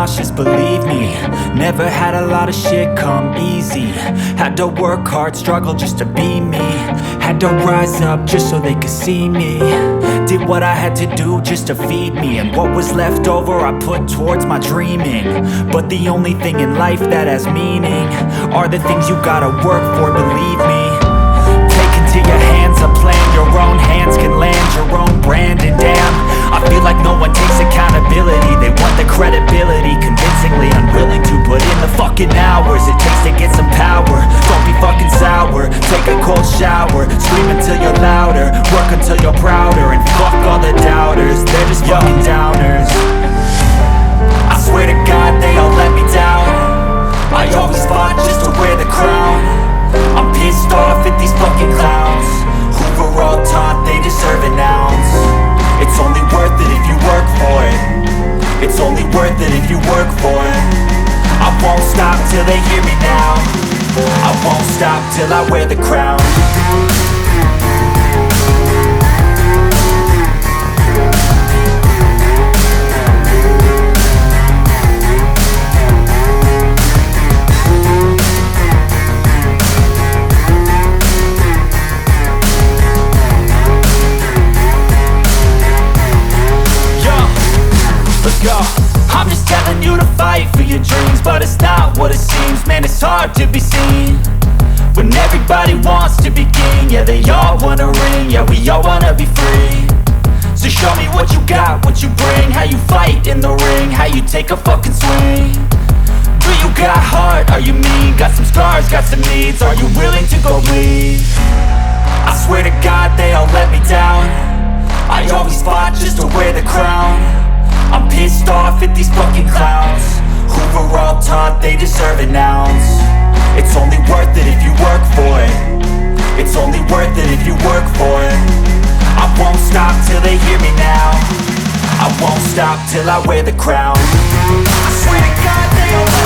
nauseous, believe me. Never had a lot of shit come easy. Had to work hard, struggle just to be me. Had to rise up just so they could see me. Did what I had to do just to feed me, and what was left over I put towards my dreaming. But the only thing in life that has meaning are the things you gotta work for, believe me. Take into your hands a plan, your own hands can land your own brand. And damn, I feel like no one takes accountability. They want the credibility, convincingly unwilling to put in the fucking hours it takes to get some power. Don't be fucking sour, take a cold shower. Scream until you're louder, work until you're prouder. And fuck all the doubters, they're just fucking downers. I swear to God they all let me down. I always fought just to wear the crown. I'm pissed off at these fucking clowns who were all taught they deserve an ounce. It's only worth it if you work for it. It's only worth it if you work for it. I won't stop till they hear me now. I won't stop till I wear the crown. I'm just telling you to fight for your dreams, but it's not what it seems. Man, it's hard to be seen when everybody wants to be king. Yeah, they all wanna ring, yeah, we all wanna be free. So show me what you got, what you bring, how you fight in the ring, how you take a fucking swing. Do you got heart, are you mean? Got some scars, got some needs, are you willing to go bleed? I swear to God they all let me down. I always fought just to wear the crown. I'm pissed off at these fucking clowns who were all taught they deserve an ounce. It's only worth it if you work for it. It's only worth it if you work for it. I won't stop till they hear me now. I won't stop till I wear the crown. I swear to God they all